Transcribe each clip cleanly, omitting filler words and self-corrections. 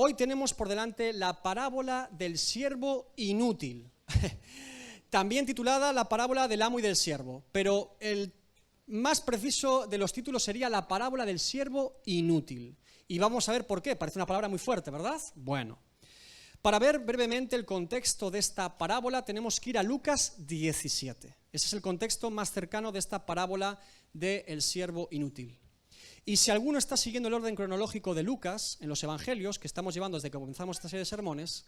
Hoy tenemos por delante la parábola del siervo inútil, también titulada la parábola del amo y del siervo, pero el más preciso de los títulos sería la parábola del siervo inútil. Y vamos a ver por qué, parece una palabra muy fuerte, ¿verdad? Bueno, para ver brevemente el contexto de esta parábola tenemos que ir a Lucas 17. Ese es el contexto más cercano de esta parábola del siervo inútil. Y si alguno está siguiendo el orden cronológico de Lucas en los evangelios, que estamos llevando desde que comenzamos esta serie de sermones,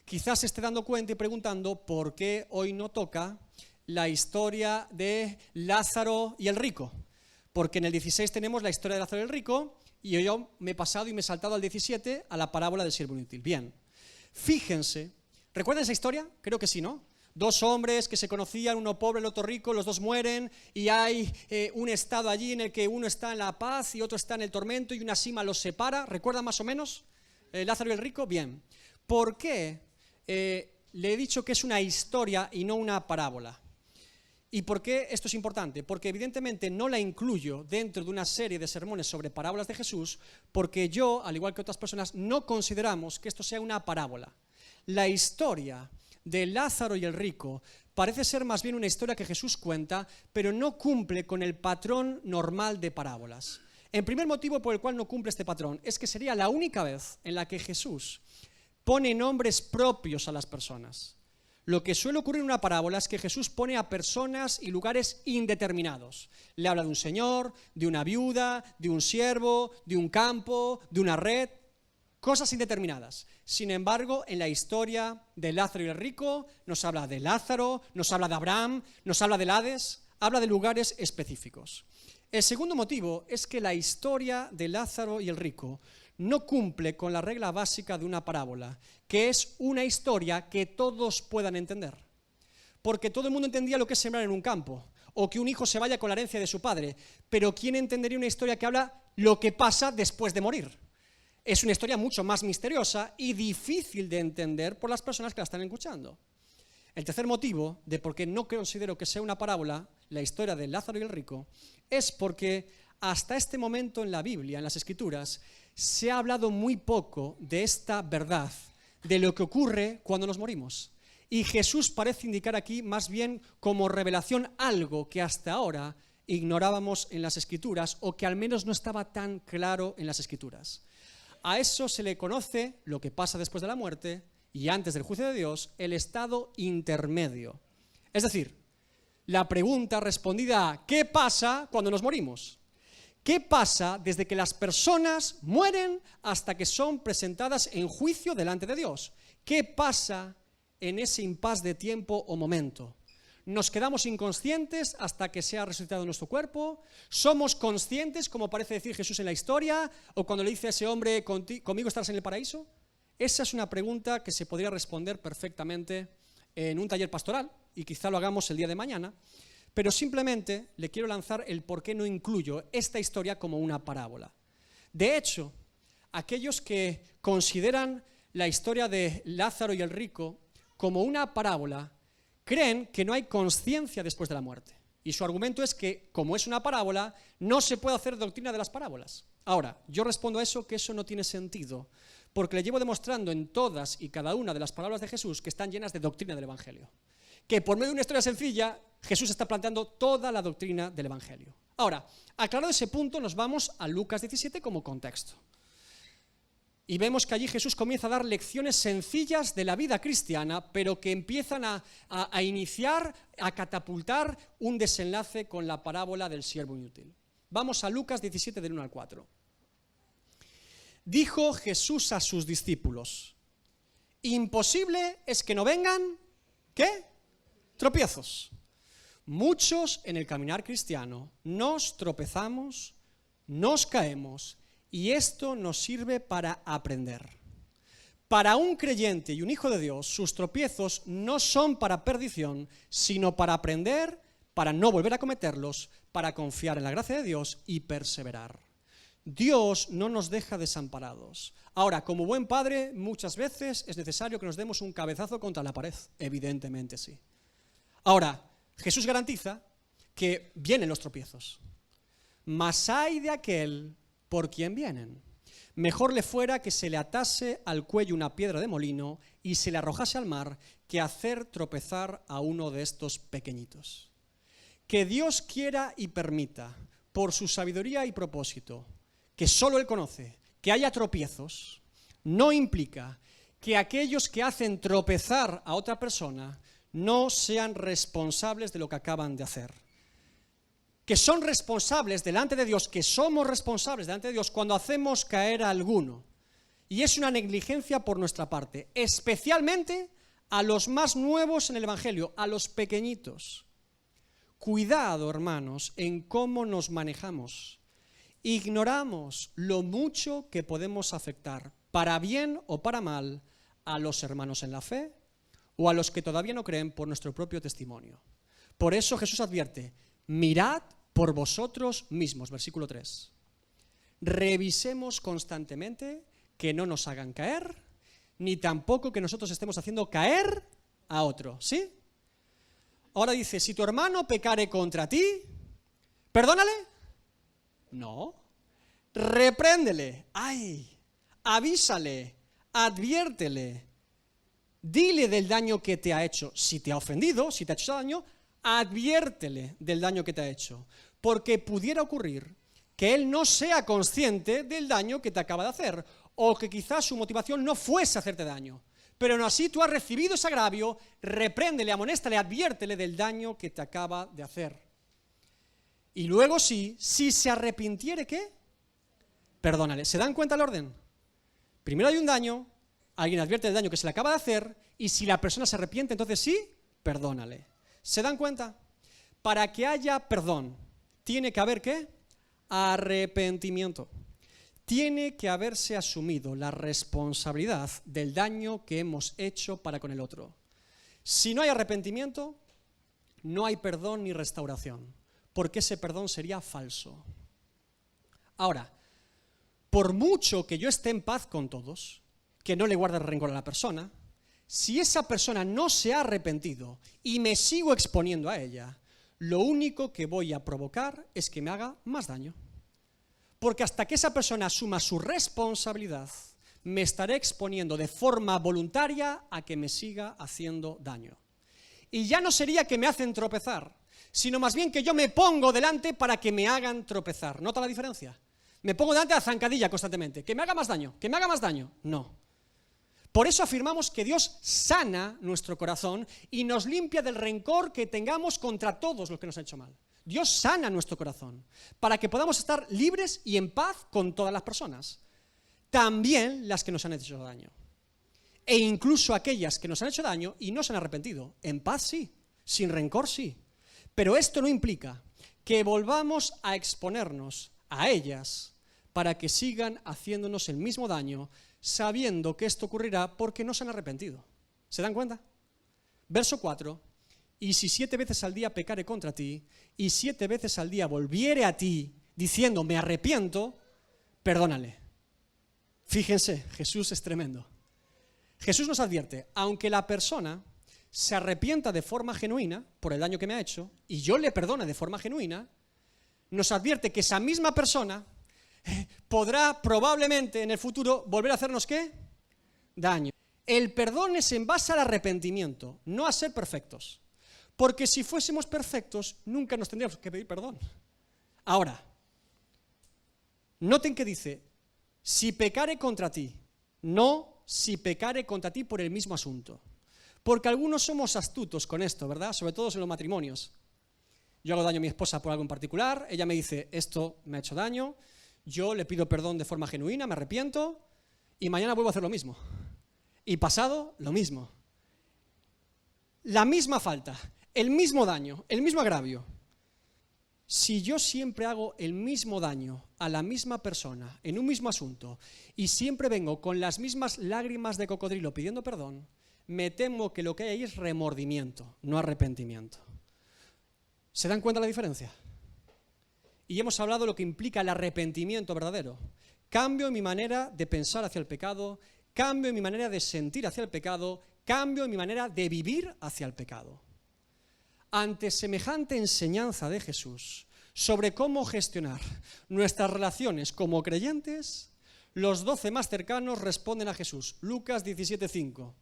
quizás se esté dando cuenta y preguntando por qué hoy no toca la historia de Lázaro y el rico. Porque en el 16 tenemos la historia de Lázaro y el rico, y yo me he pasado y me he saltado al 17 a la parábola del siervo inútil. Bien, fíjense, ¿recuerdan esa historia? Creo que sí, ¿no? Dos hombres que se conocían, uno pobre, el otro rico, los dos mueren y hay un estado allí en el que uno está en la paz y otro está en el tormento y una sima los separa. ¿Recuerdan más o menos? Lázaro y el rico, bien. ¿Por qué le he dicho que es una historia y no una parábola? ¿Y por qué esto es importante? Porque evidentemente no la incluyo dentro de una serie de sermones sobre parábolas de Jesús, porque yo, al igual que otras personas, no consideramos que esto sea una parábola. La historia de Lázaro y el rico parece ser más bien una historia que Jesús cuenta, pero no cumple con el patrón normal de parábolas. El primer motivo por el cual no cumple este patrón es que sería la única vez en la que Jesús pone nombres propios a las personas. Lo que suele ocurrir en una parábola es que Jesús pone a personas y lugares indeterminados. Le habla de un señor, de una viuda, de un siervo, de un campo, de una red, cosas indeterminadas. Sin embargo, en la historia de Lázaro y el rico, nos habla de Lázaro, nos habla de Abraham, nos habla del Hades, habla de lugares específicos. El segundo motivo es que la historia de Lázaro y el rico no cumple con la regla básica de una parábola, que es una historia que todos puedan entender. Porque todo el mundo entendía lo que es sembrar en un campo, o que un hijo se vaya con la herencia de su padre, pero ¿quién entendería una historia que habla lo que pasa después de morir? Es una historia mucho más misteriosa y difícil de entender por las personas que la están escuchando. El tercer motivo de por qué no considero que sea una parábola, la historia de Lázaro y el rico, es porque hasta este momento en la Biblia, en las Escrituras, se ha hablado muy poco de esta verdad, de lo que ocurre cuando nos morimos. Y Jesús parece indicar aquí más bien como revelación algo que hasta ahora ignorábamos en las Escrituras o que al menos no estaba tan claro en las Escrituras. A eso se le conoce lo que pasa después de la muerte y antes del juicio de Dios, el estado intermedio. Es decir, la pregunta respondida a ¿qué pasa cuando nos morimos? ¿Qué pasa desde que las personas mueren hasta que son presentadas en juicio delante de Dios? ¿Qué pasa en ese impas de tiempo o momento? ¿Nos quedamos inconscientes hasta que sea resucitado nuestro cuerpo? ¿Somos conscientes, como parece decir Jesús en la historia? ¿O cuando le dice a ese hombre, conmigo estarás en el paraíso? Esa es una pregunta que se podría responder perfectamente en un taller pastoral, y quizá lo hagamos el día de mañana, pero simplemente le quiero lanzar el por qué no incluyo esta historia como una parábola. De hecho, aquellos que consideran la historia de Lázaro y el rico como una parábola, creen que no hay conciencia después de la muerte. Y su argumento es que, como es una parábola, no se puede hacer doctrina de las parábolas. Ahora, yo respondo a eso que eso no tiene sentido, porque le llevo demostrando en todas y cada una de las palabras de Jesús que están llenas de doctrina del Evangelio. Que por medio de una historia sencilla, Jesús está planteando toda la doctrina del Evangelio. Ahora, aclarado ese punto, nos vamos a Lucas 17 como contexto. Y vemos que allí Jesús comienza a dar lecciones sencillas de la vida cristiana, pero que empiezan a iniciar, a catapultar un desenlace con la parábola del siervo inútil. Vamos a Lucas 17 del 1 al 4. Dijo Jesús a sus discípulos, imposible es que no vengan, ¿qué? Tropiezos. Muchos en el caminar cristiano nos tropezamos, nos caemos, y esto nos sirve para aprender. Para un creyente y un hijo de Dios, sus tropiezos no son para perdición, sino para aprender, para no volver a cometerlos, para confiar en la gracia de Dios y perseverar. Dios no nos deja desamparados. Ahora, como buen padre, muchas veces es necesario que nos demos un cabezazo contra la pared. Evidentemente sí. Ahora, Jesús garantiza que vienen los tropiezos. Mas hay de aquel por quien vienen. mejor le fuera que se le atase al cuello una piedra de molino y se le arrojase al mar que hacer tropezar a uno de estos pequeñitos. Que Dios quiera y permita, por su sabiduría y propósito, que solo Él conoce, que haya tropiezos, no implica que aquellos que hacen tropezar a otra persona no sean responsables de lo que acaban de hacer. Que son responsables delante de Dios, que somos responsables delante de Dios cuando hacemos caer a alguno. Y es una negligencia por nuestra parte, especialmente a los más nuevos en el Evangelio, a los pequeñitos. Cuidado, hermanos, en cómo nos manejamos. Ignoramos lo mucho que podemos afectar, para bien o para mal, a los hermanos en la fe o a los que todavía no creen por nuestro propio testimonio. Por eso Jesús advierte, mirad por vosotros mismos, versículo 3. Revisemos constantemente que no nos hagan caer, ni tampoco que nosotros estemos haciendo caer a otro, ¿sí? Ahora dice, si tu hermano pecare contra ti, ¿perdónale? No. Repréndele, avísale, adviértele, dile del daño que te ha hecho. Si te ha ofendido, si te ha hecho daño, adviértele del daño que te ha hecho, porque pudiera ocurrir que él no sea consciente del daño que te acaba de hacer, o que quizás su motivación no fuese hacerte daño, pero aún así tú has recibido ese agravio, repréndele, amonéstale, adviértele del daño que te acaba de hacer. Y luego si se arrepintiere, ¿qué? Perdónale. ¿Se dan cuenta el orden? Primero hay un daño, alguien advierte del daño que se le acaba de hacer, y si la persona se arrepiente, entonces sí, perdónale. ¿Se dan cuenta? Para que haya perdón, tiene que haber ¿qué? Arrepentimiento. Tiene que haberse asumido la responsabilidad del daño que hemos hecho para con el otro. Si no hay arrepentimiento, no hay perdón ni restauración, porque ese perdón sería falso. Ahora, por mucho que yo esté en paz con todos, que no le guarde rencor a la persona, si esa persona no se ha arrepentido y me sigo exponiendo a ella, lo único que voy a provocar es que me haga más daño. Porque hasta que esa persona asuma su responsabilidad, me estaré exponiendo de forma voluntaria a que me siga haciendo daño. Y ya no sería que me hacen tropezar, sino más bien que yo me pongo delante para que me hagan tropezar. ¿Nota la diferencia? Me pongo delante de la zancadilla constantemente. ¿Que me haga más daño? ¿Que me haga más daño? No. Por eso afirmamos que Dios sana nuestro corazón y nos limpia del rencor que tengamos contra todos los que nos han hecho mal. Dios sana nuestro corazón para que podamos estar libres y en paz con todas las personas, también las que nos han hecho daño. E incluso aquellas que nos han hecho daño y no se han arrepentido. En paz sí, sin rencor sí. Pero esto no implica que volvamos a exponernos a ellas para que sigan haciéndonos el mismo daño, sabiendo que esto ocurrirá porque no se han arrepentido. ¿Se dan cuenta? Verso 4. Y si 7 veces al día pecare contra ti, y 7 veces al día volviere a ti, diciendo, me arrepiento, perdónale. Fíjense, Jesús es tremendo. Jesús nos advierte, aunque la persona se arrepienta de forma genuina por el daño que me ha hecho, y yo le perdone de forma genuina, nos advierte que esa misma persona podrá probablemente en el futuro volver a hacernos ¿qué? Daño. El perdón es en base al arrepentimiento, no a ser perfectos. Porque si fuésemos perfectos, nunca nos tendríamos que pedir perdón. Ahora, noten que dice, si pecare contra ti, no si pecare contra ti por el mismo asunto. Porque algunos somos astutos con esto, ¿verdad? Sobre todo en los matrimonios. Yo hago daño a mi esposa por algo en particular, ella me dice, esto me ha hecho daño, yo le pido perdón de forma genuina, me arrepiento, y mañana vuelvo a hacer lo mismo. Y pasado, lo mismo. La misma falta, el mismo daño, el mismo agravio. Si yo siempre hago el mismo daño a la misma persona, en un mismo asunto, y siempre vengo con las mismas lágrimas de cocodrilo pidiendo perdón, me temo que lo que hay ahí es remordimiento, no arrepentimiento. ¿Se dan cuenta la diferencia? Y hemos hablado de lo que implica el arrepentimiento verdadero. Cambio en mi manera de pensar hacia el pecado, cambio en mi manera de sentir hacia el pecado, cambio en mi manera de vivir hacia el pecado. Ante semejante enseñanza de Jesús sobre cómo gestionar nuestras relaciones como creyentes, Los 12 más cercanos responden a Jesús. Lucas 17:5.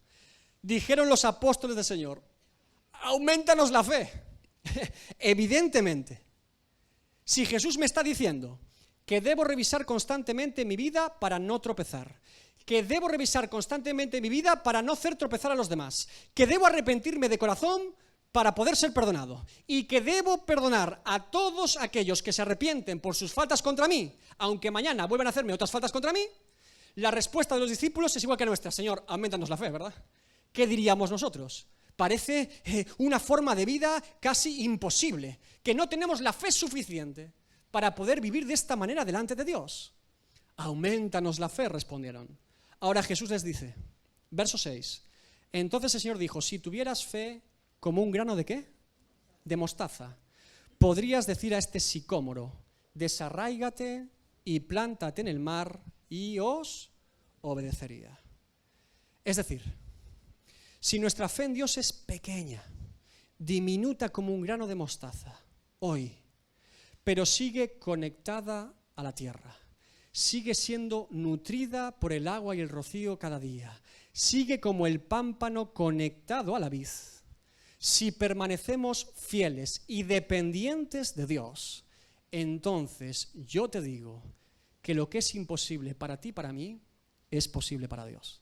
Dijeron los apóstoles del Señor: aumentanos la fe. Evidentemente, si Jesús me está diciendo que debo revisar constantemente mi vida para no tropezar, que debo revisar constantemente mi vida para no hacer tropezar a los demás, que debo arrepentirme de corazón para poder ser perdonado, y que debo perdonar a todos aquellos que se arrepienten por sus faltas contra mí, aunque mañana vuelvan a hacerme otras faltas contra mí, la respuesta de los discípulos es igual que nuestra: Señor, aumentanos la fe, ¿verdad? ¿Qué diríamos nosotros? Parece una forma de vida casi imposible, que no tenemos la fe suficiente para poder vivir de esta manera delante de Dios. Aumentanos la fe, respondieron. Ahora Jesús les dice, verso 6, entonces el Señor dijo: si tuvieras fe como un grano de ¿qué? De mostaza, podrías decir a este sicómoro: desarráigate y plántate en el mar, y os obedecería. Es decir, si nuestra fe en Dios es pequeña, diminuta como un grano de mostaza, hoy, pero sigue conectada a la tierra, sigue siendo nutrida por el agua y el rocío cada día, sigue como el pámpano conectado a la vid. Si permanecemos fieles y dependientes de Dios, entonces yo te digo que lo que es imposible para ti y para mí es posible para Dios.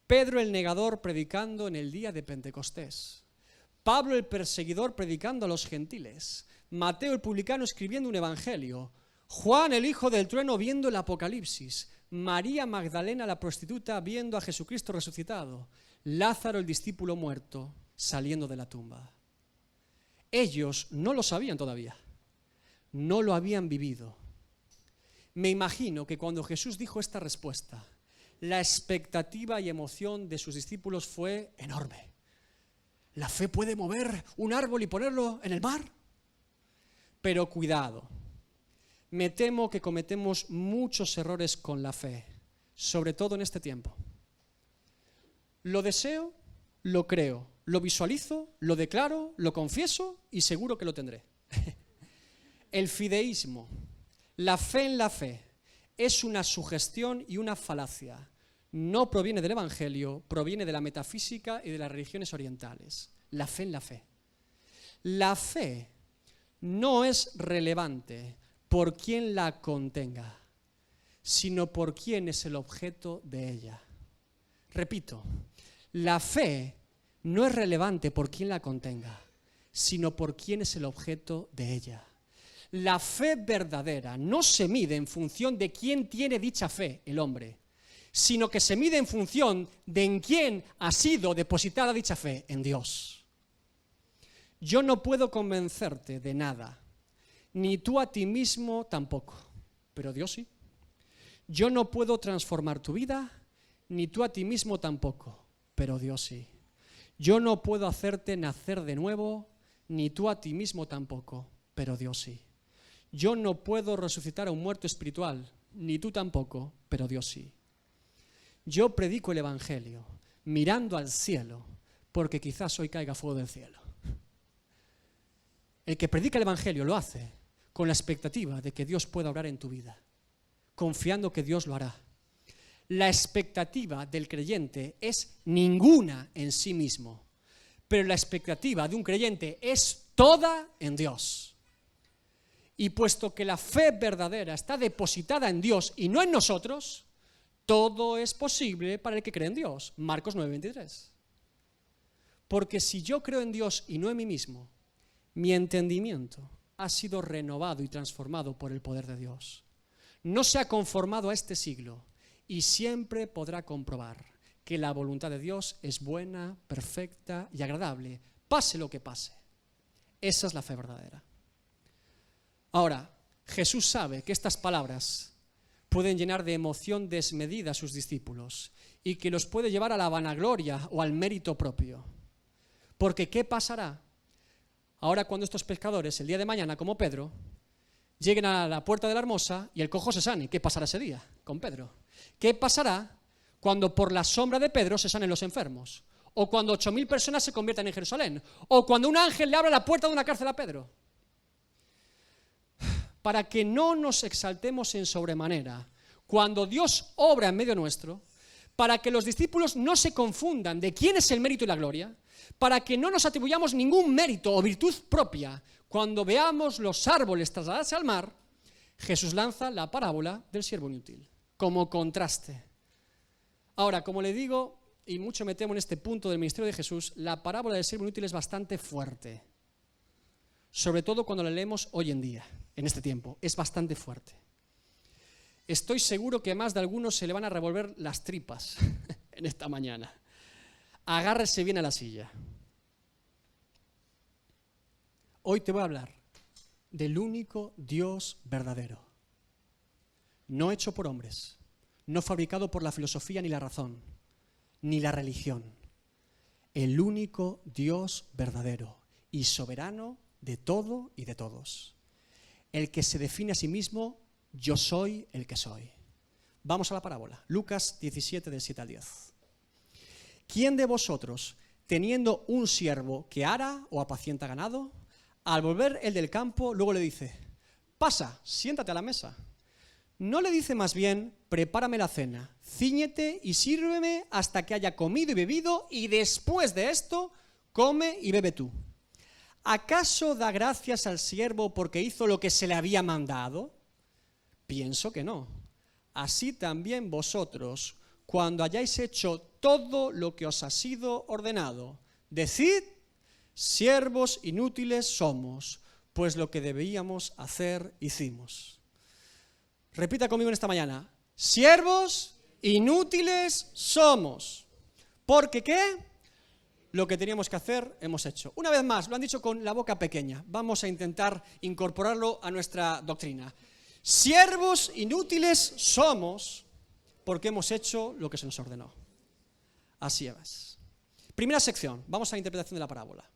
Pedro el negador predicando en el día de Pentecostés, Pablo el perseguidor predicando a los gentiles, Mateo el publicano escribiendo un evangelio, Juan el hijo del trueno viendo el Apocalipsis, María Magdalena la prostituta viendo a Jesucristo resucitado, Lázaro el discípulo muerto saliendo de la tumba. Ellos no lo sabían todavía, no lo habían vivido. Me imagino que cuando Jesús dijo esta respuesta, la expectativa y emoción de sus discípulos fue enorme. ¿La fe puede mover un árbol y ponerlo en el mar? Pero cuidado, me temo que cometemos muchos errores con la fe, sobre todo en este tiempo. Lo deseo, lo creo, lo visualizo, lo declaro, lo confieso y seguro que lo tendré. El fideísmo, la fe en la fe, es una sugestión y una falacia. No proviene del Evangelio, proviene de la metafísica y de las religiones orientales. La fe en la fe. La fe no es relevante por quien la contenga, sino por quien es el objeto de ella. Repito, la fe no es relevante por quien la contenga, sino por quien es el objeto de ella. La fe verdadera no se mide en función de quién tiene dicha fe, el hombre, sino que se mide en función de en quién ha sido depositada dicha fe, en Dios. Yo no puedo convencerte de nada, ni tú a ti mismo tampoco, pero Dios sí. Yo no puedo transformar tu vida, ni tú a ti mismo tampoco, pero Dios sí. Yo no puedo hacerte nacer de nuevo, ni tú a ti mismo tampoco, pero Dios sí. Yo no puedo resucitar a un muerto espiritual, ni tú tampoco, pero Dios sí. Yo predico el Evangelio mirando al cielo, porque quizás hoy caiga fuego del cielo. El que predica el Evangelio lo hace con la expectativa de que Dios pueda obrar en tu vida, confiando que Dios lo hará. La expectativa del creyente es ninguna en sí mismo, pero la expectativa de un creyente es toda en Dios. Y puesto que la fe verdadera está depositada en Dios y no en nosotros, todo es posible para el que cree en Dios. Marcos 9:23. Porque si yo creo en Dios y no en mí mismo, mi entendimiento ha sido renovado y transformado por el poder de Dios. No se ha conformado a este siglo y siempre podrá comprobar que la voluntad de Dios es buena, perfecta y agradable, pase lo que pase. Esa es la fe verdadera. Ahora, Jesús sabe que estas palabras pueden llenar de emoción desmedida a sus discípulos y que los puede llevar a la vanagloria o al mérito propio. Porque ¿qué pasará ahora cuando estos pescadores, el día de mañana, como Pedro, lleguen a la puerta de la Hermosa y el cojo se sane? ¿Qué pasará ese día con Pedro? ¿Qué pasará cuando por la sombra de Pedro se sanen los enfermos? ¿O cuando 8.000 personas se conviertan en Jerusalén? ¿O cuando un ángel le abra la puerta de una cárcel a Pedro? Para que no nos exaltemos en sobremanera cuando Dios obra en medio nuestro, para que los discípulos no se confundan de quién es el mérito y la gloria, para que no nos atribuyamos ningún mérito o virtud propia cuando veamos los árboles trasladarse al mar. Jesús lanza la parábola del siervo inútil como contraste. Ahora, como le digo, y mucho me temo en este punto del ministerio de Jesús, la parábola del siervo inútil es bastante fuerte, sobre todo cuando la leemos hoy en día, en este tiempo, es bastante fuerte. Estoy seguro que a más de algunos se le van a revolver las tripas en esta mañana. Agárrese bien a la silla. Hoy te voy a hablar del único Dios verdadero, no hecho por hombres, no fabricado por la filosofía ni la razón, ni la religión. El único Dios verdadero y soberano de todo y de todos. El que se define a sí mismo: yo soy el que soy. Vamos a la parábola. Lucas 17, del 7 al 10. ¿Quién de vosotros, teniendo un siervo que ara o apacienta ganado, al volver el del campo, luego le dice: pasa, siéntate a la mesa? ¿No le dice más bien: prepárame la cena, cíñete y sírveme hasta que haya comido y bebido, y después de esto, come y bebe tú? ¿Acaso da gracias al siervo porque hizo lo que se le había mandado? Pienso que no. Así también vosotros, cuando hayáis hecho todo lo que os ha sido ordenado, decid: siervos inútiles somos, pues lo que debíamos hacer hicimos. Repita conmigo en esta mañana: siervos inútiles somos, porque ¿qué? Lo que teníamos que hacer hemos hecho. Una vez más, lo han dicho con la boca pequeña. Vamos a intentar incorporarlo a nuestra doctrina. Siervos inútiles somos porque hemos hecho lo que se nos ordenó. Así es. Primera sección, vamos a la interpretación de la parábola.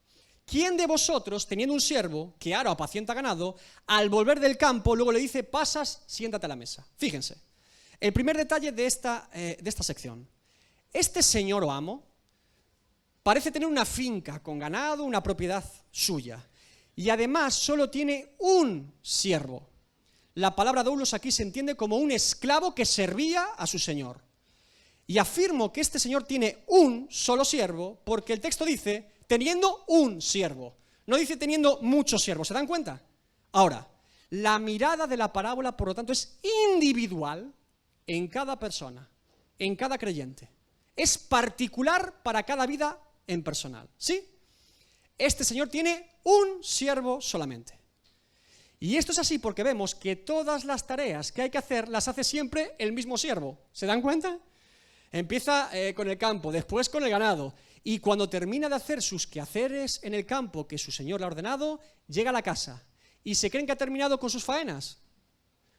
¿Quién de vosotros, teniendo un siervo que ara o apacienta ganado, al volver del campo, luego le dice: pasas, siéntate a la mesa? Fíjense, el primer detalle de esta sección. Este señor o amo parece tener una finca con ganado, una propiedad suya, y además solo tiene un siervo. La palabra doulos aquí se entiende como un esclavo que servía a su señor. Y afirmo que este señor tiene un solo siervo porque el texto dice: teniendo un siervo. No dice teniendo muchos siervos. ¿Se dan cuenta? Ahora, la mirada de la parábola, por lo tanto, es individual en cada persona, en cada creyente. Es particular para cada vida en personal. ¿Sí? Este señor tiene un siervo solamente. Y esto es así porque vemos que todas las tareas que hay que hacer las hace siempre el mismo siervo. ¿Se dan cuenta? Empieza con el campo, después con el ganado, y cuando termina de hacer sus quehaceres en el campo que su señor le ha ordenado, llega a la casa. ¿Y se creen que ha terminado con sus faenas?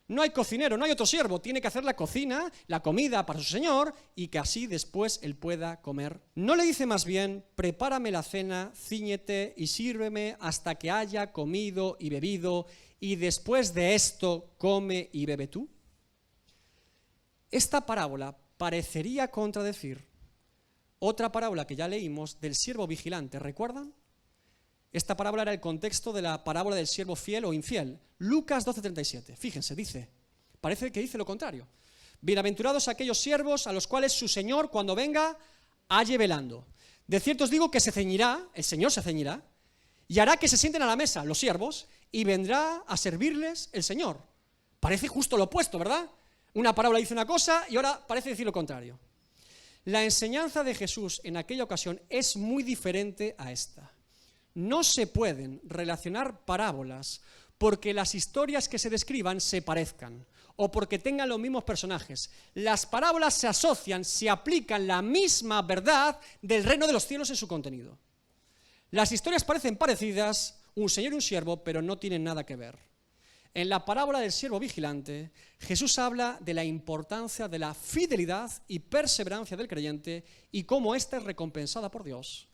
No hay cocinero, no hay otro siervo, tiene que hacer la cocina, la comida para su señor, y que así después él pueda comer. ¿No le dice más bien: prepárame la cena, cíñete y sírveme hasta que haya comido y bebido, y después de esto come y bebe tú? Esta parábola parecería contradecir otra parábola que ya leímos del siervo vigilante, ¿recuerdan? Esta parábola era el contexto de la parábola del siervo fiel o infiel. Lucas 12:37, fíjense, parece que dice lo contrario. Bienaventurados aquellos siervos a los cuales su señor, cuando venga, halle velando. De cierto os digo que se ceñirá, el señor se ceñirá, y hará que se sienten a la mesa los siervos, y vendrá a servirles el señor. Parece justo lo opuesto, ¿verdad? Una parábola dice una cosa y ahora parece decir lo contrario. La enseñanza de Jesús en aquella ocasión es muy diferente a esta. No se pueden relacionar parábolas porque las historias que se describan se parezcan o porque tengan los mismos personajes. Las parábolas se asocian, se aplican la misma verdad del reino de los cielos en su contenido. Las historias parecen parecidas, un señor y un siervo, pero no tienen nada que ver. En la parábola del siervo vigilante, Jesús habla de la importancia de la fidelidad y perseverancia del creyente y cómo ésta es recompensada por Dios.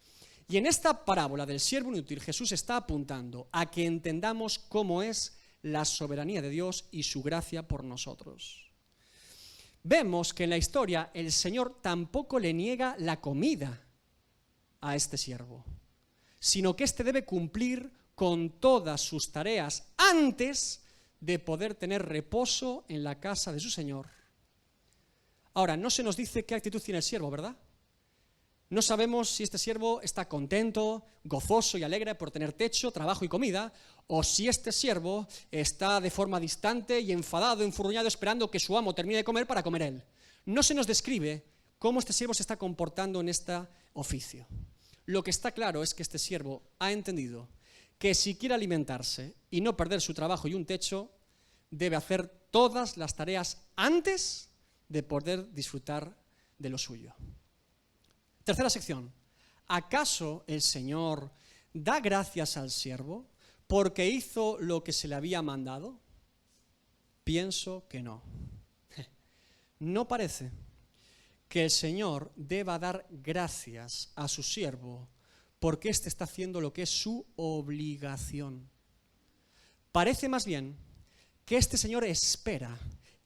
Y en esta parábola del siervo inútil, Jesús está apuntando a que entendamos cómo es la soberanía de Dios y su gracia por nosotros. Vemos que en la historia el Señor tampoco le niega la comida a este siervo, sino que éste debe cumplir con todas sus tareas antes de poder tener reposo en la casa de su Señor Ahora, no se nos dice qué actitud tiene el siervo, ¿verdad? No sabemos si este siervo está contento, gozoso y alegre por tener techo, trabajo y comida, o si este siervo está de forma distante y enfadado, enfurruñado, esperando que su amo termine de comer para comer él. No se nos describe cómo este siervo se está comportando en este oficio. Lo que está claro es que este siervo ha entendido que si quiere alimentarse y no perder su trabajo y un techo, debe hacer todas las tareas antes de poder disfrutar de lo suyo. Tercera sección. ¿Acaso el Señor da gracias al siervo porque hizo lo que se le había mandado? Pienso que no. No parece que el Señor deba dar gracias a su siervo porque éste está haciendo lo que es su obligación. Parece más bien que este Señor espera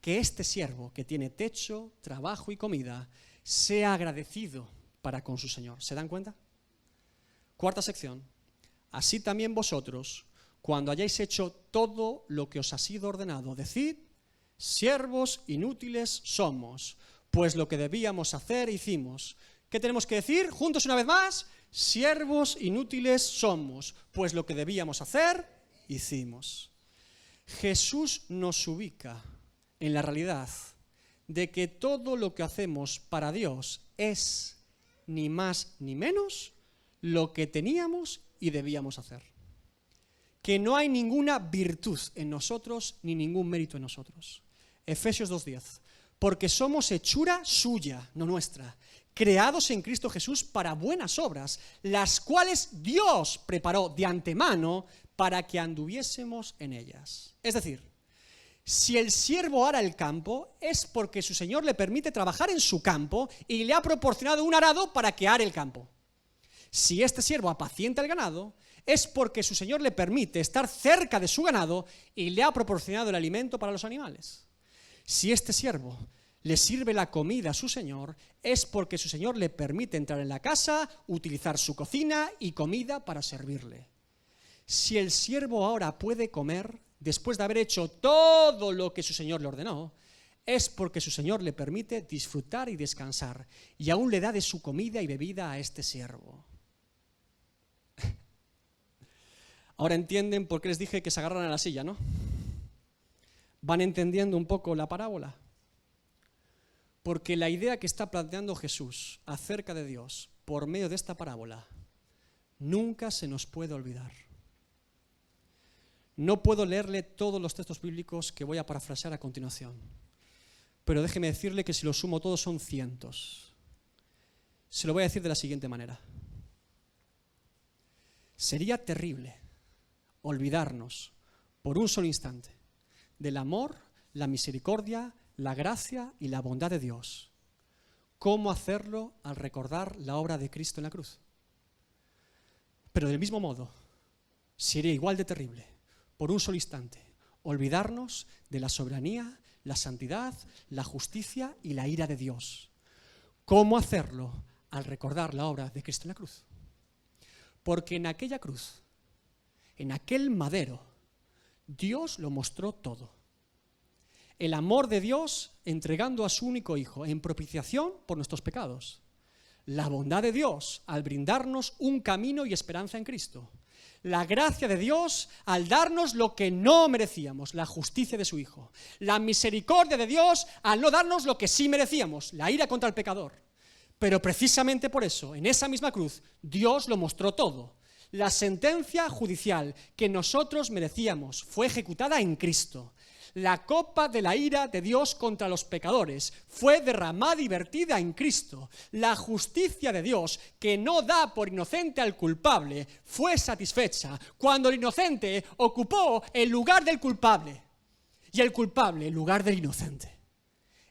que este siervo, que tiene techo, trabajo y comida, sea agradecido para con su Señor. ¿Se dan cuenta? Cuarta sección. Así también vosotros, cuando hayáis hecho todo lo que os ha sido ordenado, decid, siervos inútiles somos, pues lo que debíamos hacer hicimos. ¿Qué tenemos que decir? Juntos una vez más, siervos inútiles somos, pues lo que debíamos hacer hicimos. Jesús nos ubica en la realidad de que todo lo que hacemos para Dios es ni más ni menos lo que teníamos y debíamos hacer. Que no hay ninguna virtud en nosotros ni ningún mérito en nosotros. Efesios 2:10. Porque somos hechura suya, no nuestra, creados en Cristo Jesús para buenas obras, las cuales Dios preparó de antemano para que anduviésemos en ellas. Es decir, si el siervo ara el campo, es porque su Señor le permite trabajar en su campo y le ha proporcionado un arado para que are el campo. Si este siervo apacienta el ganado, es porque su Señor le permite estar cerca de su ganado y le ha proporcionado el alimento para los animales. Si este siervo le sirve la comida a su Señor, es porque su Señor le permite entrar en la casa, utilizar su cocina y comida para servirle. Si el siervo ahora puede comer, después de haber hecho todo lo que su Señor le ordenó, es porque su Señor le permite disfrutar y descansar, y aún le da de su comida y bebida a este siervo. Ahora entienden por qué les dije que se agarran a la silla, ¿no? ¿Van entendiendo un poco la parábola? Porque la idea que está planteando Jesús acerca de Dios por medio de esta parábola nunca se nos puede olvidar. No puedo leerle todos los textos bíblicos que voy a parafrasear a continuación, pero déjeme decirle que si los sumo todos son cientos. Se lo voy a decir de la siguiente manera. Sería terrible olvidarnos por un solo instante del amor, la misericordia, la gracia y la bondad de Dios. ¿Cómo hacerlo al recordar la obra de Cristo en la cruz? Pero del mismo modo, sería igual de terrible por un solo instante olvidarnos de la soberanía, la santidad, la justicia y la ira de Dios. ¿Cómo hacerlo al recordar la obra de Cristo en la cruz? Porque en aquella cruz, en aquel madero, Dios lo mostró todo. El amor de Dios entregando a su único Hijo en propiciación por nuestros pecados. La bondad de Dios al brindarnos un camino y esperanza en Cristo. La gracia de Dios al darnos lo que no merecíamos, la justicia de su Hijo. La misericordia de Dios al no darnos lo que sí merecíamos, la ira contra el pecador. Pero precisamente por eso, en esa misma cruz, Dios lo mostró todo. La sentencia judicial que nosotros merecíamos fue ejecutada en Cristo. La copa de la ira de Dios contra los pecadores fue derramada y vertida en Cristo. La justicia de Dios, que no da por inocente al culpable, fue satisfecha cuando el inocente ocupó el lugar del culpable y el culpable el lugar del inocente.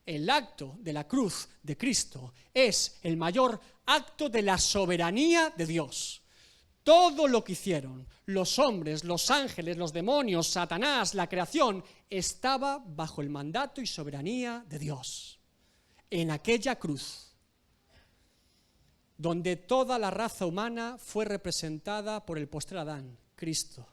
El acto de la cruz de Cristo es el mayor acto de la soberanía de Dios. Todo lo que hicieron los hombres, los ángeles, los demonios, Satanás, la creación, estaba bajo el mandato y soberanía de Dios. En aquella cruz, donde toda la raza humana fue representada por el postrer Adán, Cristo,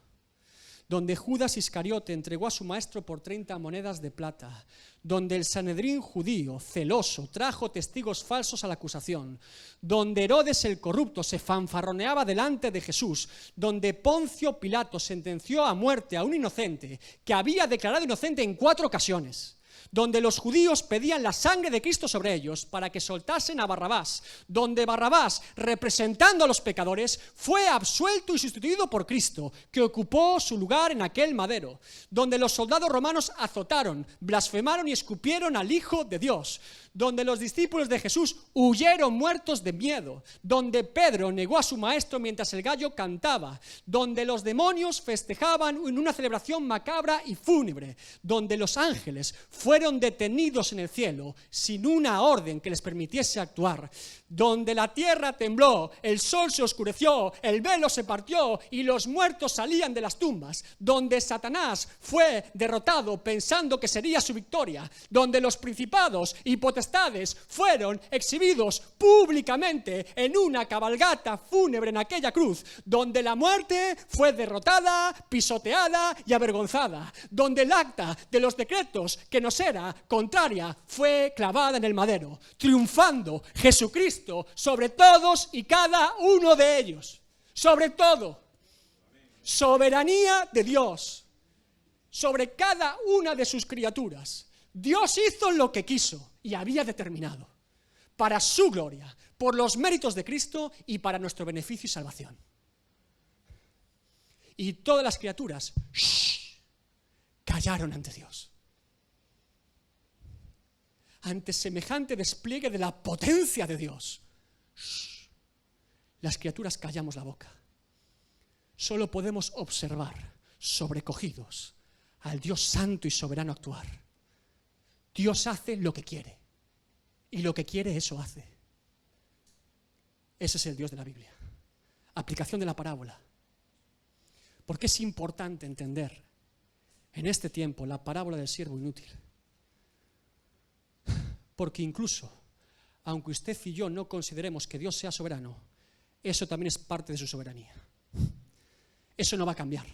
donde Judas Iscariote entregó a su maestro por 30 monedas de plata, donde el Sanedrín judío, celoso, trajo testigos falsos a la acusación, donde Herodes el corrupto se fanfarroneaba delante de Jesús, donde Poncio Pilato sentenció a muerte a un inocente que había declarado inocente en 4 ocasiones, donde los judíos pedían la sangre de Cristo sobre ellos para que soltasen a Barrabás, donde Barrabás, representando a los pecadores, fue absuelto y sustituido por Cristo, que ocupó su lugar en aquel madero, donde los soldados romanos azotaron, blasfemaron y escupieron al Hijo de Dios, donde los discípulos de Jesús huyeron muertos de miedo, donde Pedro negó a su maestro mientras el gallo cantaba, donde los demonios festejaban en una celebración macabra y fúnebre, donde los ángeles fueron detenidos en el cielo sin una orden que les permitiese actuar, donde la tierra tembló, el sol se oscureció, el velo se partió y los muertos salían de las tumbas, donde Satanás fue derrotado pensando que sería su victoria, donde los principados y potestades fueron exhibidos públicamente en una cabalgata fúnebre en aquella cruz, donde la muerte fue derrotada, pisoteada y avergonzada, donde el acta de los decretos que nos era contraria fue clavada en el madero, triunfando Jesucristo sobre todos y cada uno de ellos, sobre todo, soberanía de Dios sobre cada una de sus criaturas. Dios hizo lo que quiso y había determinado, para su gloria, por los méritos de Cristo y para nuestro beneficio y salvación. Y todas las criaturas callaron ante Dios. Ante semejante despliegue de la potencia de Dios, las criaturas callamos la boca. Solo podemos observar, sobrecogidos, al Dios santo y soberano actuar. Dios hace lo que quiere, y lo que quiere, eso hace. Ese es el Dios de la Biblia. Aplicación de la parábola. ¿Por qué es importante entender en este tiempo la parábola del siervo inútil? Porque incluso, aunque usted y yo no consideremos que Dios sea soberano, eso también es parte de su soberanía. Eso no va a cambiar.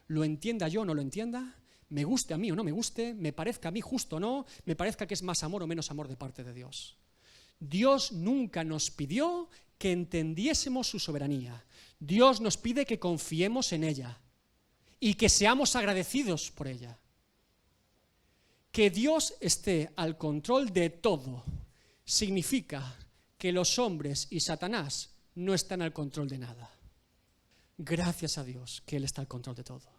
Lo entienda yo o no lo entienda, me guste a mí o no me guste, me parezca a mí justo o no, me parezca que es más amor o menos amor de parte de Dios. Dios nunca nos pidió que entendiésemos su soberanía. Dios nos pide que confiemos en ella y que seamos agradecidos por ella. Que Dios esté al control de todo significa que los hombres y Satanás no están al control de nada. Gracias a Dios que Él está al control de todo.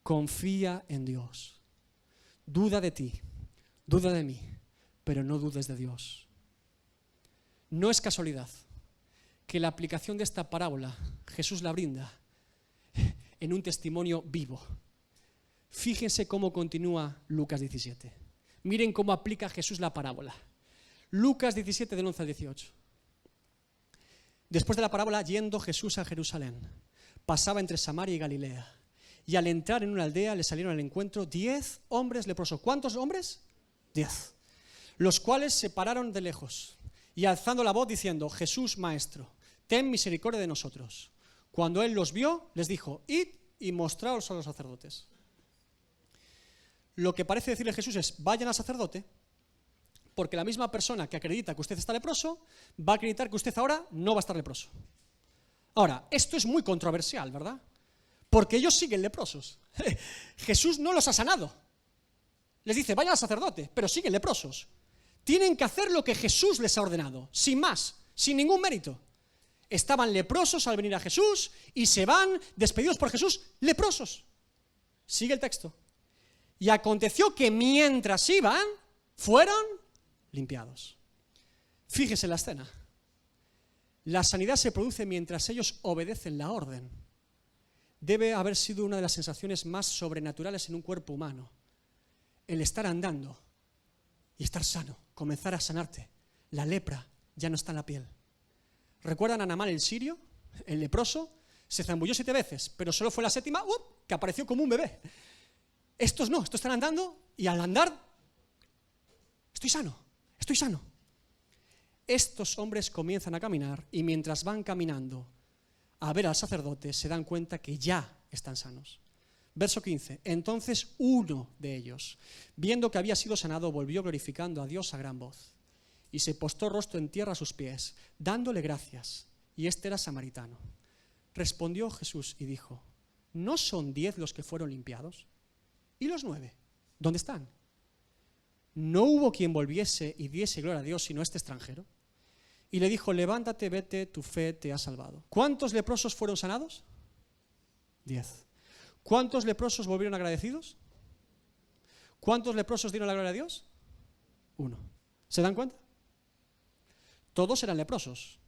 Confía en Dios. Duda de ti, duda de mí, pero no dudes de Dios. No es casualidad que la aplicación de esta parábola Jesús la brinda en un testimonio vivo. Fíjense cómo continúa Lucas 17. Miren cómo aplica Jesús la parábola. Lucas 17 del 11 al 18. Después de la parábola, yendo Jesús a Jerusalén, pasaba entre Samaria y Galilea. Y al entrar en una aldea le salieron al encuentro 10 hombres leprosos. ¿Cuántos hombres? 10. Los cuales se pararon de lejos y alzando la voz diciendo: Jesús, Maestro, ten misericordia de nosotros. Cuando él los vio, les dijo: id y mostraos a los sacerdotes. Lo que parece decirle Jesús es: vayan al sacerdote, porque la misma persona que acredita que usted está leproso va a acreditar que usted ahora no va a estar leproso. Ahora, esto es muy controversial, ¿verdad? Porque ellos siguen leprosos. Jesús no los ha sanado. Les dice: vayan al sacerdote, pero siguen leprosos. Tienen que hacer lo que Jesús les ha ordenado, sin más, sin ningún mérito. Estaban leprosos al venir a Jesús y se van despedidos por Jesús leprosos. Sigue el texto. Y aconteció que mientras iban, fueron limpiados. Fíjese la escena. La sanidad se produce mientras ellos obedecen la orden. Debe haber sido una de las sensaciones más sobrenaturales en un cuerpo humano. El estar andando y estar sano, comenzar a sanarte. La lepra ya no está en la piel. ¿Recuerdan a Naamán el sirio? El leproso se zambulló 7 veces, pero solo fue la 7ª que apareció como un bebé. Estos no, estos están andando y al andar, estoy sano. Estos hombres comienzan a caminar y mientras van caminando a ver al sacerdote se dan cuenta que ya están sanos. Verso 15. Entonces uno de ellos, viendo que había sido sanado, volvió glorificando a Dios a gran voz. Y se postró rostro en tierra a sus pies, dándole gracias. Y este era samaritano. Respondió Jesús y dijo: ¿no son 10 los que fueron limpiados? ¿Y los 9? ¿Dónde están? ¿No hubo quien volviese y diese gloria a Dios sino este extranjero? Y le dijo: levántate, vete, tu fe te ha salvado. ¿Cuántos leprosos fueron sanados? 10. ¿Cuántos leprosos volvieron agradecidos? ¿Cuántos leprosos dieron la gloria a Dios? 1. ¿Se dan cuenta? Todos eran leprosos,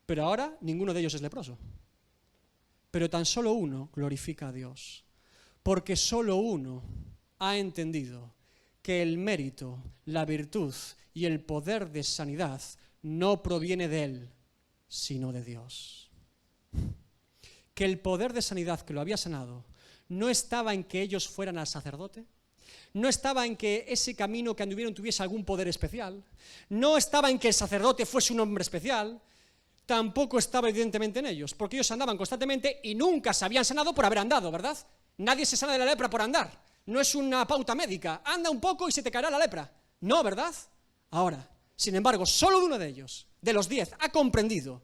pero ahora ninguno de ellos es leproso. Pero tan solo uno glorifica a Dios, porque solo uno ha entendido que el mérito, la virtud y el poder de sanidad no proviene de él, sino de Dios. Que el poder de sanidad que lo había sanado no estaba en que ellos fueran al sacerdote, no estaba en que ese camino que anduvieron tuviese algún poder especial, no estaba en que el sacerdote fuese un hombre especial, tampoco estaba evidentemente en ellos, porque ellos andaban constantemente y nunca se habían sanado por haber andado, ¿verdad? Nadie se sana de la lepra por andar, no es una pauta médica, anda un poco y se te caerá la lepra, no, ¿verdad? Ahora, sin embargo, solo uno de ellos, de los 10, ha comprendido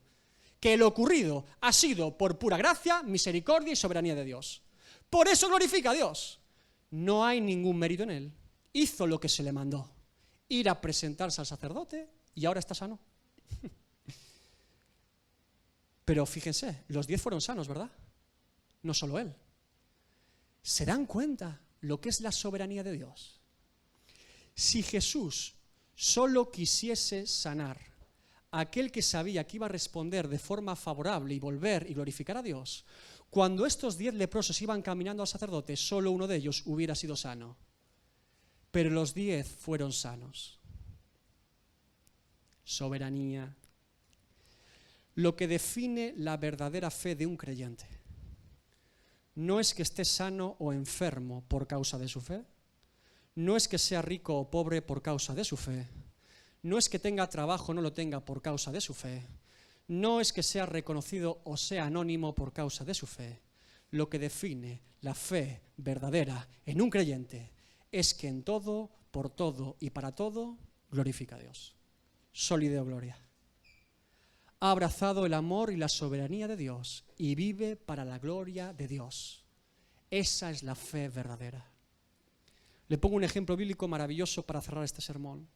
que lo ocurrido ha sido por pura gracia, misericordia y soberanía de Dios. Por eso glorifica a Dios. No hay ningún mérito en él. Hizo lo que se le mandó, ir a presentarse al sacerdote, y ahora está sano. Pero fíjense, los 10 fueron sanos, ¿verdad? No solo él. ¿Se dan cuenta lo que es la soberanía de Dios? Si Jesús solo quisiese sanar a aquel que sabía que iba a responder de forma favorable y volver y glorificar a Dios, cuando estos 10 leprosos iban caminando al sacerdote, solo uno de ellos hubiera sido sano. Pero los 10 fueron sanos. Soberanía. Lo que define la verdadera fe de un creyente no es que esté sano o enfermo por causa de su fe, no es que sea rico o pobre por causa de su fe, no es que tenga trabajo o no lo tenga por causa de su fe, no es que sea reconocido o sea anónimo por causa de su fe. Lo que define la fe verdadera en un creyente es que en todo, por todo y para todo glorifica a Dios. Soli Deo Gloria. Ha abrazado el amor y la soberanía de Dios y vive para la gloria de Dios. Esa es la fe verdadera. Le pongo un ejemplo bíblico maravilloso para cerrar este sermón.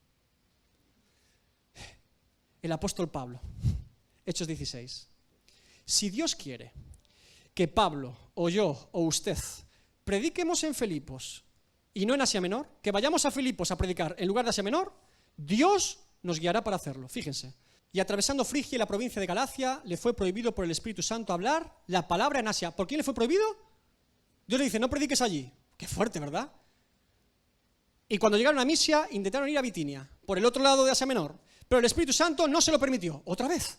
El apóstol Pablo, Hechos 16. Si Dios quiere que Pablo o yo o usted prediquemos en Filipos y no en Asia Menor, que vayamos a Filipos a predicar en lugar de Asia Menor, Dios nos guiará para hacerlo. Fíjense. Y atravesando Frigia y la provincia de Galacia, le fue prohibido por el Espíritu Santo hablar la palabra en Asia. ¿Por quién le fue prohibido? Dios le dice: no prediques allí. Qué fuerte, ¿verdad? Y cuando llegaron a Misia, intentaron ir a Bitinia, por el otro lado de Asia Menor, pero el Espíritu Santo no se lo permitió, otra vez.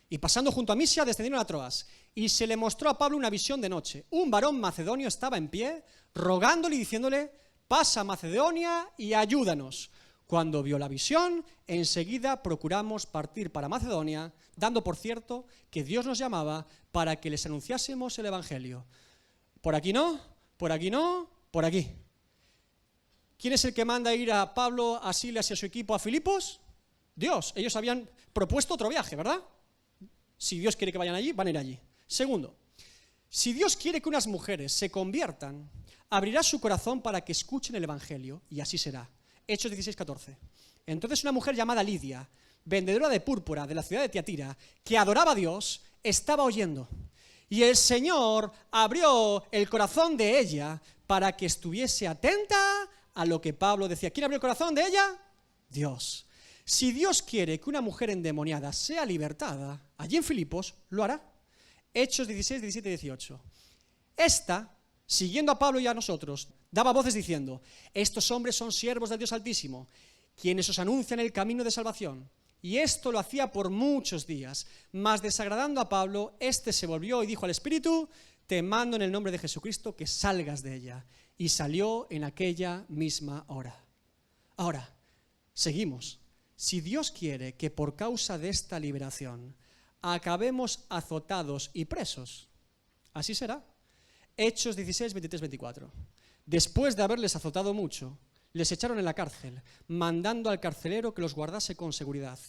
Y pasando junto a Misia, descendieron a Troas, y se le mostró a Pablo una visión de noche. Un varón macedonio estaba en pie, rogándole y diciéndole: pasa a Macedonia y ayúdanos. Cuando vio la visión, enseguida procuramos partir para Macedonia, dando por cierto que Dios nos llamaba para que les anunciásemos el Evangelio. Por aquí no, por aquí no, por aquí. ¿Quién es el que manda ir a Pablo, a Silas y a su equipo a Filipos? Dios. Ellos habían propuesto otro viaje, ¿verdad? Si Dios quiere que vayan allí, van a ir allí. Segundo, si Dios quiere que unas mujeres se conviertan, abrirá su corazón para que escuchen el Evangelio, y así será. Hechos 16:14. Entonces una mujer llamada Lidia, vendedora de púrpura de la ciudad de Tiatira, que adoraba a Dios, estaba oyendo. Y el Señor abrió el corazón de ella para que estuviese atenta a lo que Pablo decía. ¿Quién abrió el corazón de ella? Dios. Si Dios quiere que una mujer endemoniada sea libertada, allí en Filipos, lo hará. Hechos 16, 17 y 18. Esta, siguiendo a Pablo y a nosotros, daba voces diciendo: estos hombres son siervos del Dios Altísimo, quienes os anuncian el camino de salvación. Y esto lo hacía por muchos días. Mas desagradando a Pablo, éste se volvió y dijo al Espíritu: te mando en el nombre de Jesucristo que salgas de ella. Y salió en aquella misma hora. Ahora, seguimos. Si Dios quiere que por causa de esta liberación acabemos azotados y presos, así será. Hechos 16, 23, 24. Después de haberles azotado mucho, les echaron en la cárcel, mandando al carcelero que los guardase con seguridad,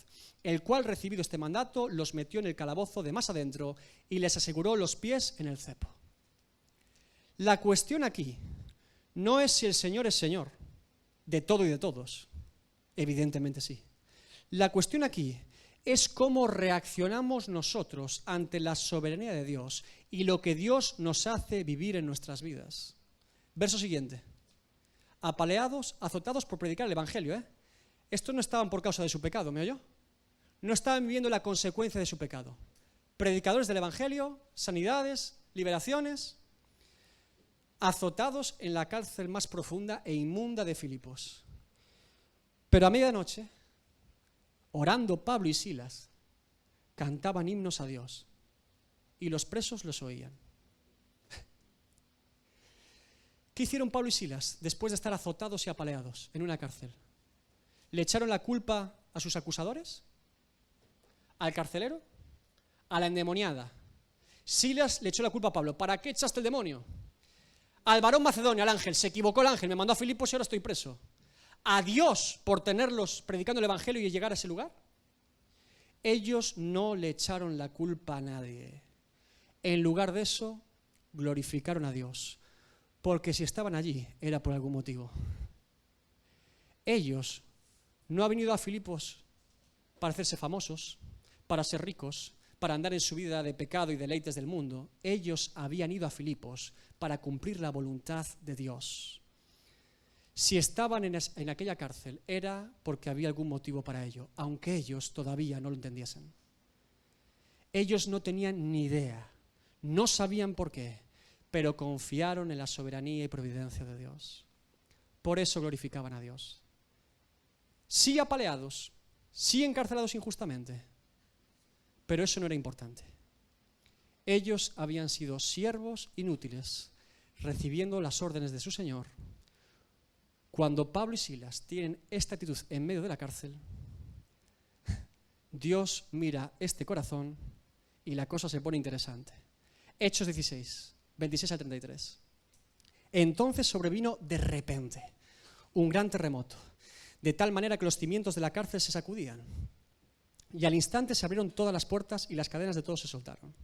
el cual, recibido este mandato, los metió en el calabozo de más adentro y les aseguró los pies en el cepo. La cuestión aquí no es si el Señor es Señor de todo y de todos. Evidentemente sí. La cuestión aquí es cómo reaccionamos nosotros ante la soberanía de Dios y lo que Dios nos hace vivir en nuestras vidas. Verso siguiente. Apaleados, azotados por predicar el Evangelio. Estos no estaban por causa de su pecado, ¿me oyó? No estaban viviendo la consecuencia de su pecado. Predicadores del Evangelio, sanidades, liberaciones, azotados en la cárcel más profunda e inmunda de Filipos. Pero a medianoche, orando Pablo y Silas, cantaban himnos a Dios y los presos los oían. ¿Qué hicieron Pablo y Silas después de estar azotados y apaleados en una cárcel? ¿Le echaron la culpa a sus acusadores? ¿Al carcelero? ¿A la endemoniada? Silas le echó la culpa a Pablo. ¿Para qué echaste el demonio? Al varón macedonio, al ángel. Se equivocó el ángel, me mandó a Filipos y ahora estoy preso. ¿A Dios por tenerlos predicando el Evangelio y llegar a ese lugar? Ellos no le echaron la culpa a nadie. En lugar de eso, glorificaron a Dios. Porque si estaban allí, era por algún motivo. Ellos no han venido a Filipos para hacerse famosos, para ser ricos, para andar en su vida de pecado y deleites del mundo. Ellos habían ido a Filipos para cumplir la voluntad de Dios. Si estaban en aquella cárcel, era porque había algún motivo para ello, aunque ellos todavía no lo entendiesen. Ellos no tenían ni idea, no sabían por qué, pero confiaron en la soberanía y providencia de Dios. Por eso glorificaban a Dios. Sí apaleados, sí encarcelados injustamente, pero eso no era importante. Ellos habían sido siervos inútiles, recibiendo las órdenes de su Señor. Cuando Pablo y Silas tienen esta actitud en medio de la cárcel, Dios mira este corazón y la cosa se pone interesante. Hechos 16, 26 al 33. Entonces sobrevino de repente un gran terremoto, de tal manera que los cimientos de la cárcel se sacudían. Y al instante se abrieron todas las puertas y las cadenas de todos se soltaron.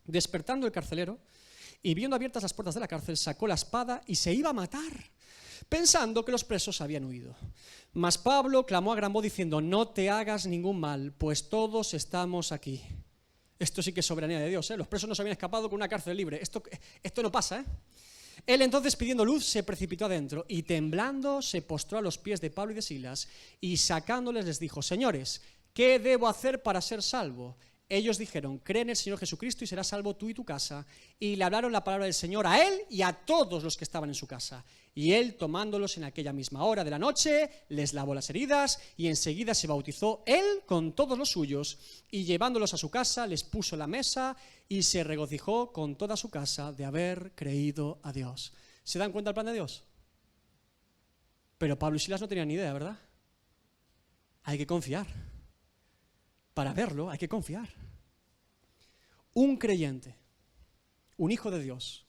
Despertando el carcelero y viendo abiertas las puertas de la cárcel, sacó la espada y se iba a matar, pensando que los presos habían huido. Mas Pablo clamó a gran voz diciendo: no te hagas ningún mal, pues todos estamos aquí. Esto sí que es soberanía de Dios, ¿eh? Los presos no se habían escapado con una cárcel libre. Esto no pasa, ¿eh? Él entonces, pidiendo luz, se precipitó adentro y temblando se postró a los pies de Pablo y de Silas y sacándoles les dijo: señores, ¿qué debo hacer para ser salvo? Ellos dijeron: cree en el Señor Jesucristo y serás salvo tú y tu casa. Y le hablaron la palabra del Señor a él y a todos los que estaban en su casa. Y él, tomándolos en aquella misma hora de la noche, les lavó las heridas y enseguida se bautizó él con todos los suyos. Y llevándolos a su casa, les puso la mesa y se regocijó con toda su casa de haber creído a Dios. ¿Se dan cuenta del plan de Dios? Pero Pablo y Silas no tenían ni idea, ¿verdad? Hay que confiar. Para verlo hay que confiar. Un creyente, un hijo de Dios,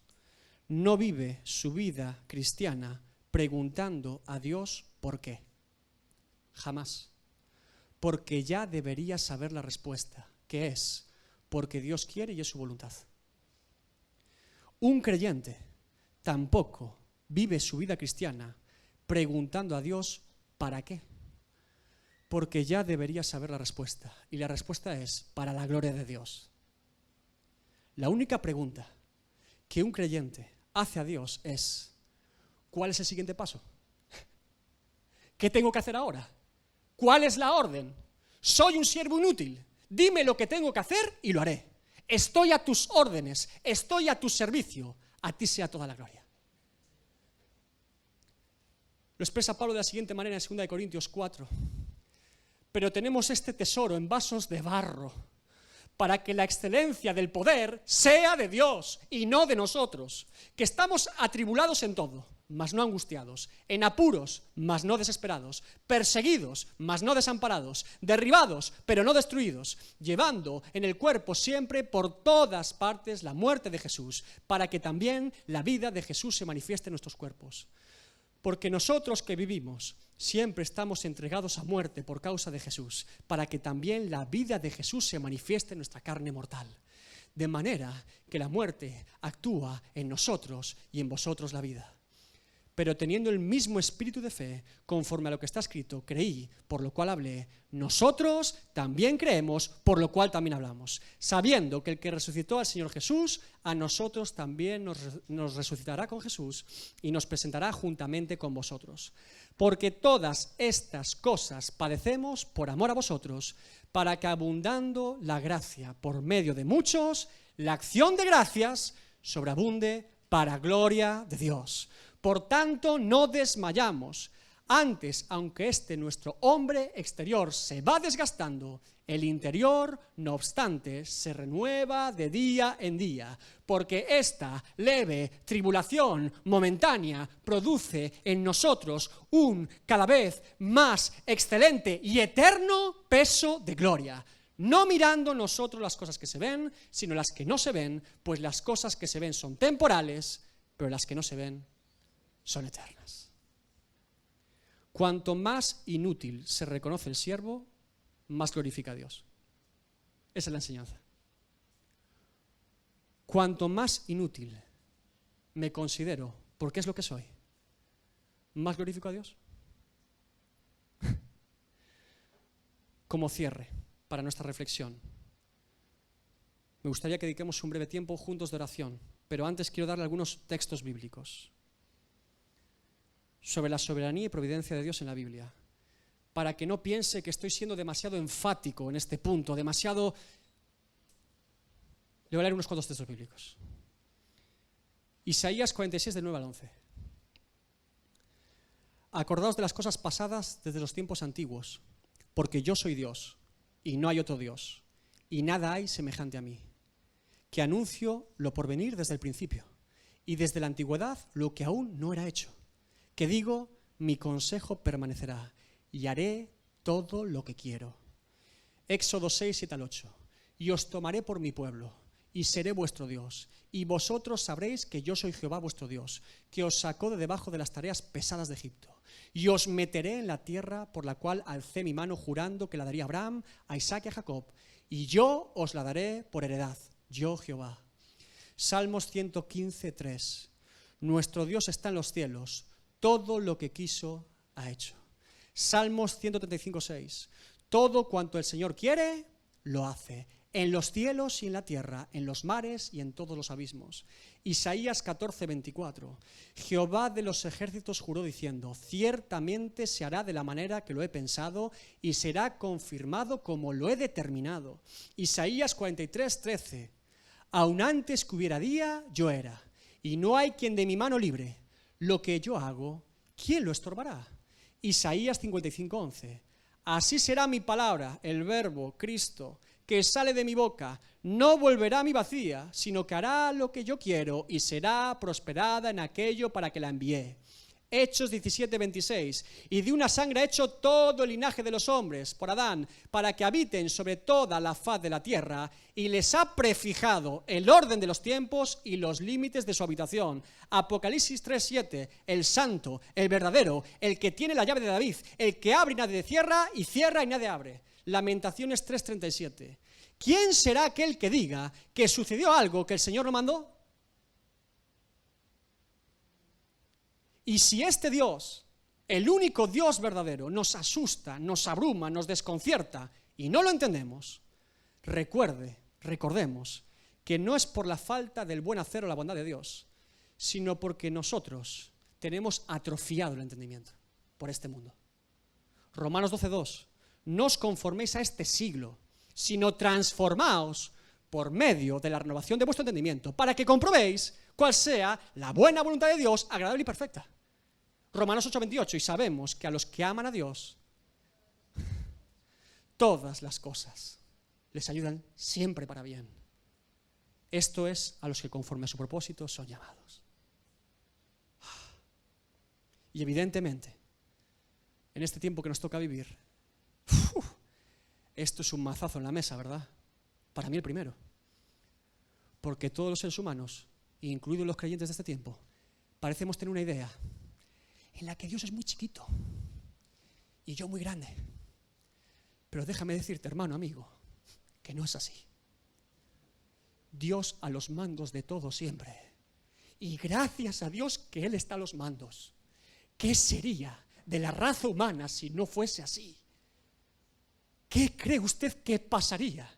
no vive su vida cristiana preguntando a Dios por qué. Jamás. Porque ya debería saber la respuesta, que es porque Dios quiere y es su voluntad. Un creyente tampoco vive su vida cristiana preguntando a Dios ¿para qué? Porque ya debería saber la respuesta. Y la respuesta es para la gloria de Dios. La única pregunta que un creyente hace a Dios es: ¿cuál es el siguiente paso? ¿Qué tengo que hacer ahora? ¿Cuál es la orden? Soy un siervo inútil. Dime lo que tengo que hacer y lo haré. Estoy a tus órdenes, estoy a tu servicio. A ti sea toda la gloria. Lo expresa Pablo de la siguiente manera en 2 Corintios 4. Pero tenemos este tesoro en vasos de barro, para que la excelencia del poder sea de Dios y no de nosotros, que estamos atribulados en todo, mas no angustiados, en apuros, mas no desesperados, perseguidos, mas no desamparados, derribados, pero no destruidos, llevando en el cuerpo siempre por todas partes la muerte de Jesús, para que también la vida de Jesús se manifieste en nuestros cuerpos. Porque nosotros que vivimos siempre estamos entregados a muerte por causa de Jesús, para que también la vida de Jesús se manifieste en nuestra carne mortal. De manera que la muerte actúa en nosotros y en vosotros la vida. Pero teniendo el mismo espíritu de fe, conforme a lo que está escrito, creí, por lo cual hablé, nosotros también creemos, por lo cual también hablamos, sabiendo que el que resucitó al Señor Jesús, a nosotros también nos resucitará con Jesús y nos presentará juntamente con vosotros. Porque todas estas cosas padecemos por amor a vosotros, para que abundando la gracia por medio de muchos, la acción de gracias sobreabunde para gloria de Dios. Por tanto, no desmayamos. Antes, aunque nuestro hombre exterior se va desgastando, el interior, no obstante, se renueva de día en día, porque esta leve tribulación momentánea produce en nosotros un cada vez más excelente y eterno peso de gloria. No mirando nosotros las cosas que se ven, sino las que no se ven, pues las cosas que se ven son temporales, pero las que no se ven son eternas. Cuanto más inútil se reconoce el siervo, más glorifica a Dios. Esa es la enseñanza. Cuanto más inútil me considero, porque es lo que soy, más glorifico a Dios. Como cierre para nuestra reflexión, me gustaría que dediquemos un breve tiempo juntos de oración, pero antes quiero darle algunos textos bíblicos sobre la soberanía y providencia de Dios en la Biblia, para que no piense que estoy siendo demasiado enfático en este punto, demasiado... Le voy a leer unos cuantos textos bíblicos. Isaías 46, del 9 al 11. Acordaos de las cosas pasadas desde los tiempos antiguos, porque yo soy Dios, y no hay otro Dios, y nada hay semejante a mí, que anuncio lo por venir desde el principio, y desde la antigüedad lo que aún no era hecho, que digo, mi consejo permanecerá, y haré todo lo que quiero. Éxodo 6, 7 al 8. Y os tomaré por mi pueblo, y seré vuestro Dios, y vosotros sabréis que yo soy Jehová vuestro Dios, que os sacó de debajo de las tareas pesadas de Egipto. Y os meteré en la tierra por la cual alcé mi mano jurando que la daría a Abraham, a Isaac y a Jacob, y yo os la daré por heredad, yo Jehová. Salmos 115, 3. Nuestro Dios está en los cielos, todo lo que quiso ha hecho. Salmos 135, 6. Todo cuanto el Señor quiere, lo hace, en los cielos y en la tierra, en los mares y en todos los abismos. Isaías 14, 24. Jehová de los ejércitos juró diciendo, ciertamente se hará de la manera que lo he pensado y será confirmado como lo he determinado. Isaías 43, 13. Aun antes que hubiera día, yo era, y no hay quien de mi mano libre. Lo que yo hago, ¿quién lo estorbará? Isaías 55, 11. Así será mi palabra, el verbo, Cristo, que sale de mi boca, no volverá a mi vacía, sino que hará lo que yo quiero y será prosperada en aquello para que la envié. Hechos 17, 26. Y de una sangre ha hecho todo el linaje de los hombres, por Adán, para que habiten sobre toda la faz de la tierra, y les ha prefijado el orden de los tiempos y los límites de su habitación. Apocalipsis 3, 7. El santo, el verdadero, el que tiene la llave de David, el que abre y nadie cierra, y cierra y nadie abre. Lamentaciones 3, 37. ¿Quién será aquel que diga que sucedió algo que el Señor no mandó? Y si este Dios, el único Dios verdadero, nos asusta, nos abruma, nos desconcierta y no lo entendemos, recordemos que no es por la falta del buen hacer o la bondad de Dios, sino porque nosotros tenemos atrofiado el entendimiento por este mundo. Romanos 12, 2. No os conforméis a este siglo, sino transformaos por medio de la renovación de vuestro entendimiento, para que comprobéis cuál sea la buena voluntad de Dios, agradable y perfecta. Romanos 8, 28. Y sabemos que a los que aman a Dios, todas las cosas les ayudan siempre para bien. Esto es a los que conforme a su propósito son llamados. Y evidentemente, en este tiempo que nos toca vivir, esto es un mazazo en la mesa, ¿verdad? Para mí el primero. Porque todos los seres humanos, incluidos los creyentes de este tiempo, parecemos tener una idea en la que Dios es muy chiquito y yo muy grande. Pero déjame decirte, hermano, amigo, que no es así. Dios a los mandos de todo siempre. Y gracias a Dios que Él está a los mandos. ¿Qué sería de la raza humana si no fuese así? ¿Qué cree usted que pasaría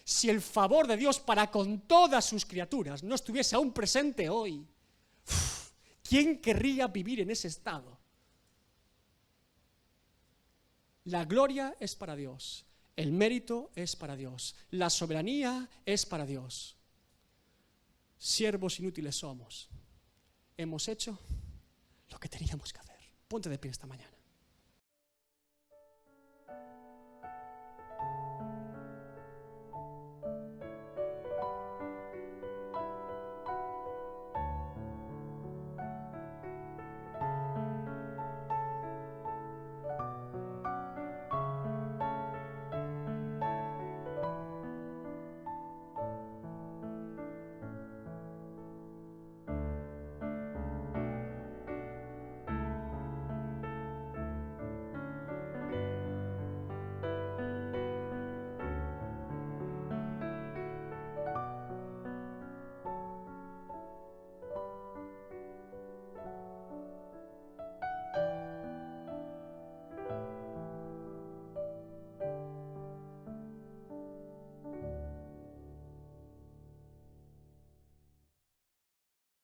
si el favor de Dios para con todas sus criaturas no estuviese aún presente hoy? ¿Quién querría vivir en ese estado? La gloria es para Dios, el mérito es para Dios, la soberanía es para Dios. Siervos inútiles somos. Hemos hecho lo que teníamos que hacer. Ponte de pie esta mañana.